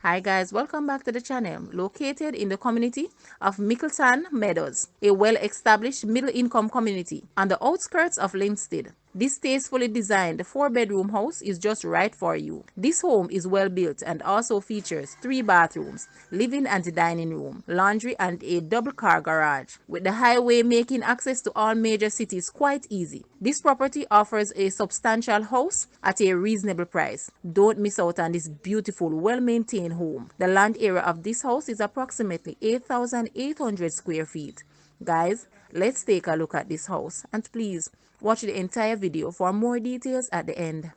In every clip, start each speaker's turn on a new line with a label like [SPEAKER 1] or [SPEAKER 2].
[SPEAKER 1] Hi guys, welcome back to the channel. Located in the community of Mickelton Meadows, a well-established middle-income community on the outskirts of Linstead. This tastefully designed 4-bedroom house is just right for you. This home is well built and also features 3 bathrooms, living and dining room, laundry and a double-car garage, with the highway making access to all major cities quite easy. This property offers a substantial house at a reasonable price. Don't miss out on this beautiful, well-maintained home. The land area of this house is approximately 8,800 square feet. Guys, let's take a look at this house and please watch the entire video for more details at the end.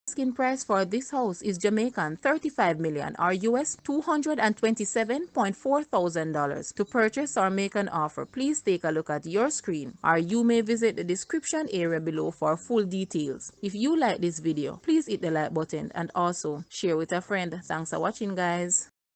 [SPEAKER 1] Asking price for this house is Jamaican 35 million or US $227.4 thousand. To purchase or make an offer, please take a look at your screen or you may visit the description area below for full details. If you like this video, please hit the like button and also share with a friend. Thanks for watching guys.